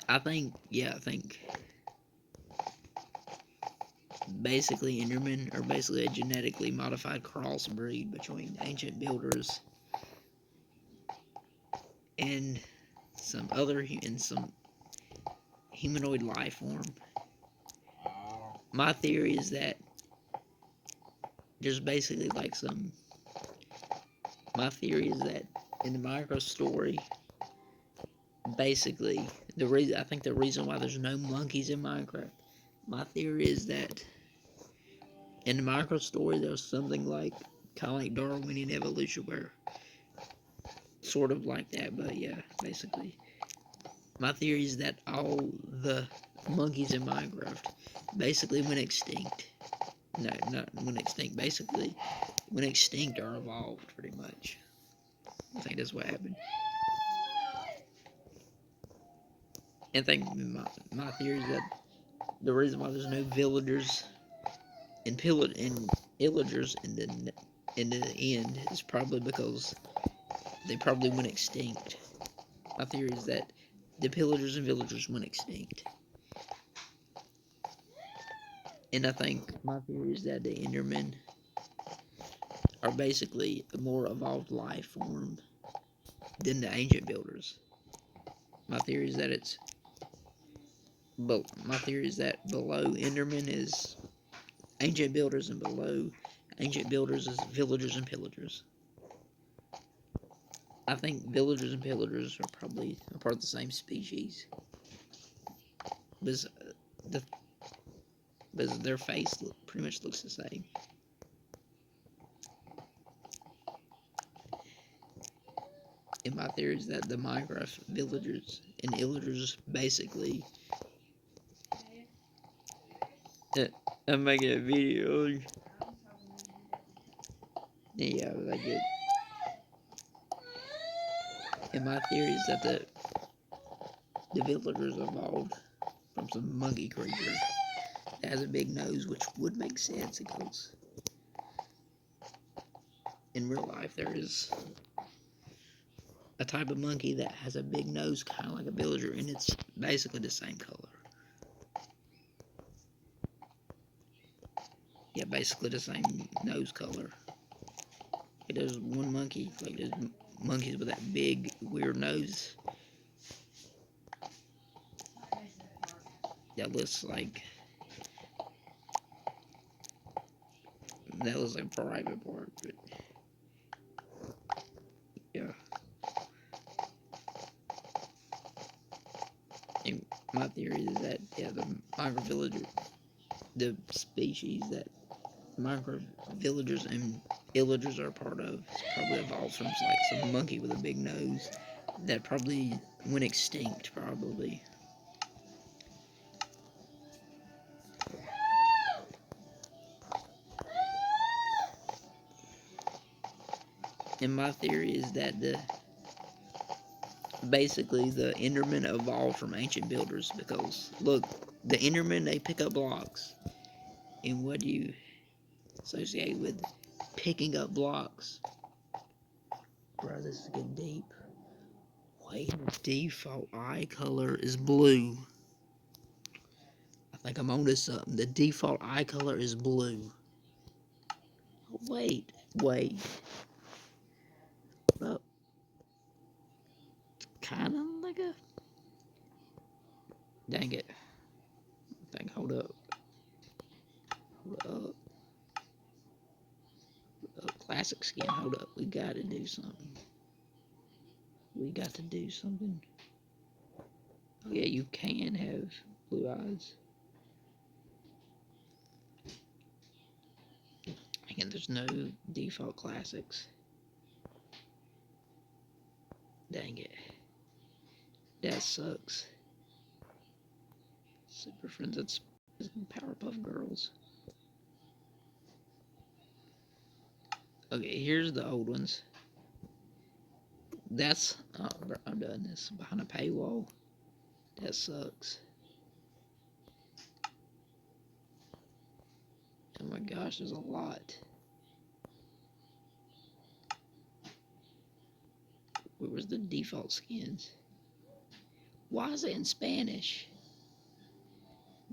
I think basically Endermen are basically a genetically modified crossbreed between ancient builders and some humanoid life form. My theory is that there's basically like some. My theory is that in the Minecraft story, basically the reason why there's no monkeys in Minecraft. My theory is that in the Minecraft story, there's something like kind of like Darwinian evolution, where sort of like that. But yeah, basically, my theory is that all the monkeys in Minecraft basically went extinct. No, not went extinct. Basically, went extinct or evolved, pretty much. I think that's what happened. And I think my theory is that the reason why there's no villagers and illagers in the end is probably because they probably went extinct. My theory is that the pillagers and villagers went extinct. And I think my theory is that the Endermen are basically a more evolved life form than the ancient builders. My theory is that my theory is that below Enderman is ancient builders, and below ancient builders is villagers and pillagers. I think villagers and pillagers are probably a part of the same species, because the because their face pretty much looks the same. And my theory is that the Minecraft villagers and illagers basically. I'm making a video. Yeah, like it. And my theory is that the villagers evolved from some monkey creature that has a big nose, which would make sense because in real life there is a type of monkey that has a big nose, kind of like a villager, and it's basically the same color. Yeah, basically the same nose color. There's one monkey, like there's monkeys with that big weird nose that looks like a private part, but yeah. And my theory is that the Minecraft villager, the species that Minecraft villagers and illagers are a part of, probably evolved from like some monkey with a big nose that probably went extinct, probably. And my theory is that basically the Endermen evolved from ancient builders because look, the Endermen, they pick up blocks, and what do you associate with picking up blocks? Bro, this is getting deep. Wait, the default eye color is blue. I think I'm onto something. The default eye color is blue. Wait. Well, kind of like a. Dang it. Hold up. Hold up. Classic skin. Hold up. We gotta do something. Oh, yeah, you can have blue eyes. Again, there's no default classics. Dang it. That sucks. Super Friends, that's Powerpuff Girls. Okay, here's the old ones. That's. Oh, bro, I'm done this. Behind a paywall. That sucks. Oh my gosh, there's a lot. Where was the default skins? Why is it in Spanish?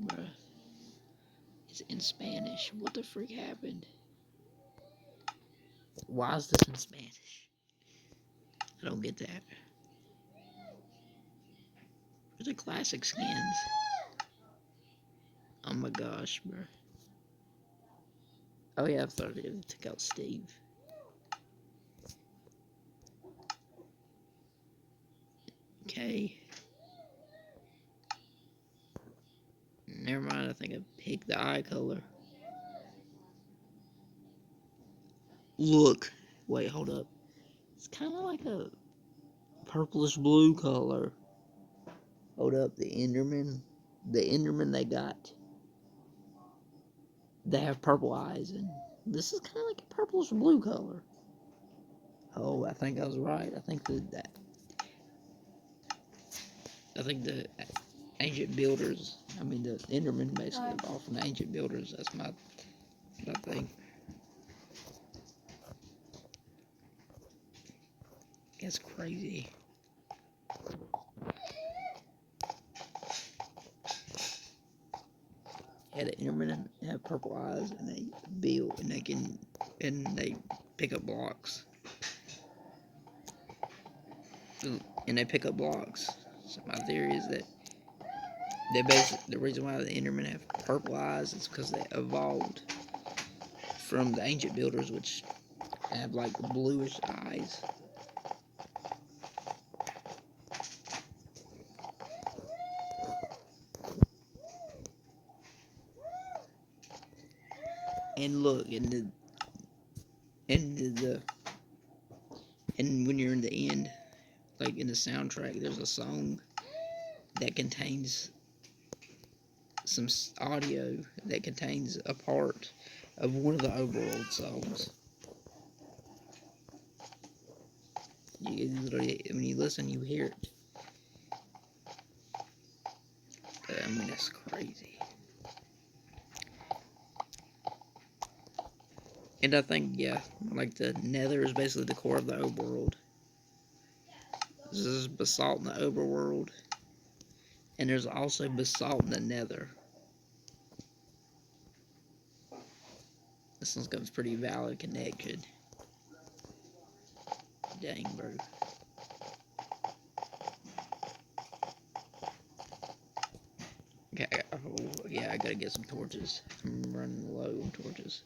Bruh. It's in Spanish. What the freak happened? Why is this in Spanish? I don't get that. Where's the classic skins? Oh my gosh, bro. Oh yeah, I thought it took out Steve. Okay. Never mind, I think I picked the eye color. Look. Wait, hold up. It's kind of like a purplish blue color. Hold up, the Enderman. The Enderman they got. they have purple eyes, and this is kind of like a purplish blue color. Oh, I think I was right. I think the ancient builders. I mean, the Endermen basically evolved from the ancient builders. That's my thing. It's crazy. Yeah, the Endermen have purple eyes, and they build, and they pick up blocks. And they pick up blocks. So my theory is that the reason why the Endermen have purple eyes is because they evolved from the ancient builders, which have like bluish eyes. And look, and when you're in the end, like in the soundtrack, there's a song that contains some audio that contains a part of one of the overworld songs. You literally, when you listen, you hear it. I mean, that's crazy. And I think, yeah, like the Nether is basically the core of the overworld. This is basalt in the overworld, and there's also basalt in the Nether. This one's got a pretty valid connection. Dang, bro. Okay, yeah, I gotta get some torches. I'm running low on torches.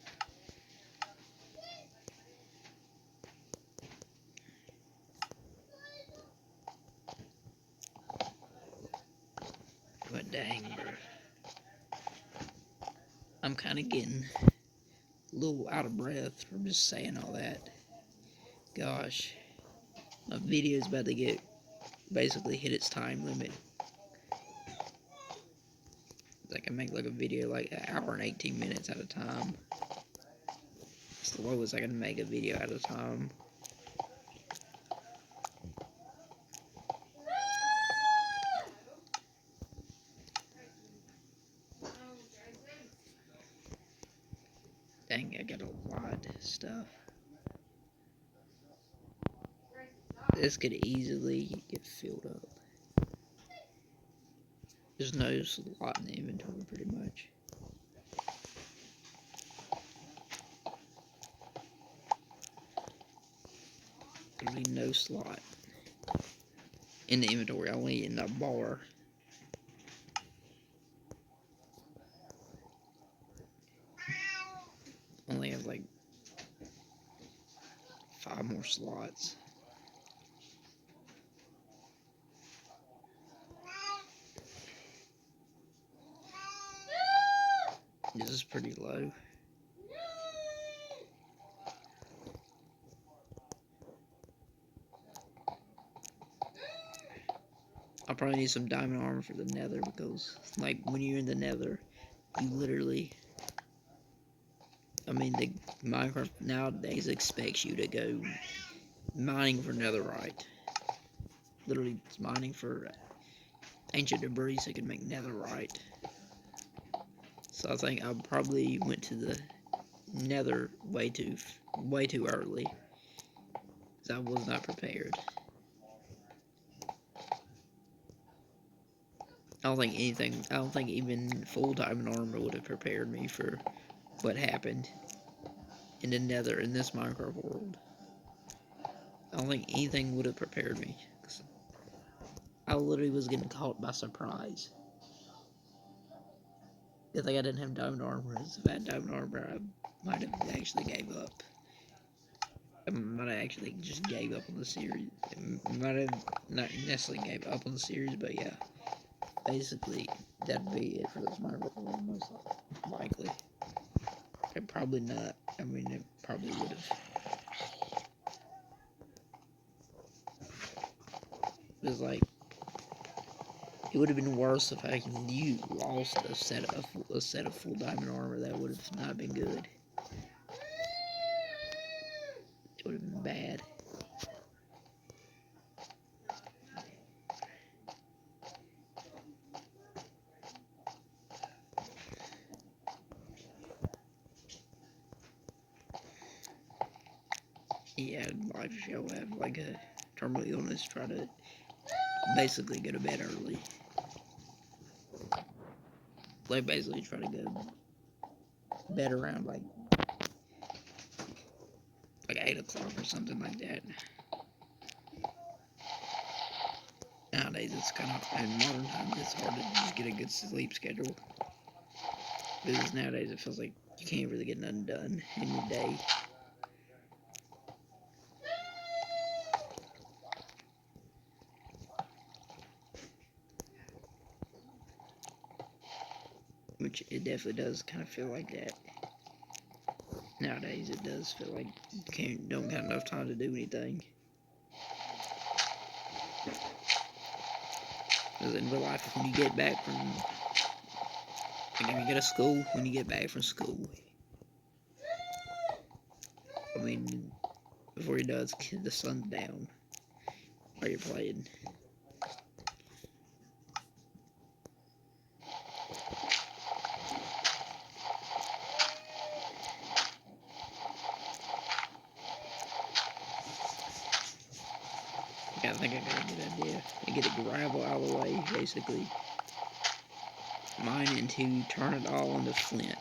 But dang, bro. I'm kind of getting a little out of breath from just saying all that. Gosh. My video's about to get basically hit its time limit. I can make like a video like an hour and 18 minutes at a time. It's the lowest I can make a video at a time. Dang, I got a lot of stuff. This could easily get filled up. There's no slot in the inventory pretty much. There'll be no slot in the inventory, only in the bar. Only have like 5 more slots. This is pretty low. I'll probably need some diamond armor for the Nether because, like, when you're in the Nether, you literally, I mean, the Minecraft nowadays expects you to go mining for netherite. Literally, it's mining for ancient debris so you can make netherite. So I think I probably went to the Nether way too early because I was not prepared. I don't think even full diamond armor would have prepared me for what happened in the Nether in this Minecraft world. I don't think anything would have prepared me. I literally was getting caught by surprise. If I didn't have diamond armor, if I had diamond armor, I might have actually gave up. I might have actually just gave up on the series. I might have not necessarily gave up on the series, but yeah. Basically, that'd be it for this Minecraft world, most likely. It probably not. I mean, it probably would have. It's like, It would have been worse if you lost a set of full diamond armor. That would have not been good. It would have been bad. Yeah, life shall have like a terminal illness. Try to basically go to bed early. Like basically try to go to bed around like 8 o'clock or something like that. Nowadays it's kind of, in modern times it's hard to just get a good sleep schedule. Because nowadays it feels like you can't really get nothing done in your day. Which it definitely does kind of feel like that. Nowadays it does feel like you don't got enough time to do anything. Because in real life, when you get back from, when you go to school, when you get back from school, I mean, before you're done, the sun's down while you're playing. Yeah, I think I got a good idea. And get the gravel out of the way, basically. Mine into turn it all into flint.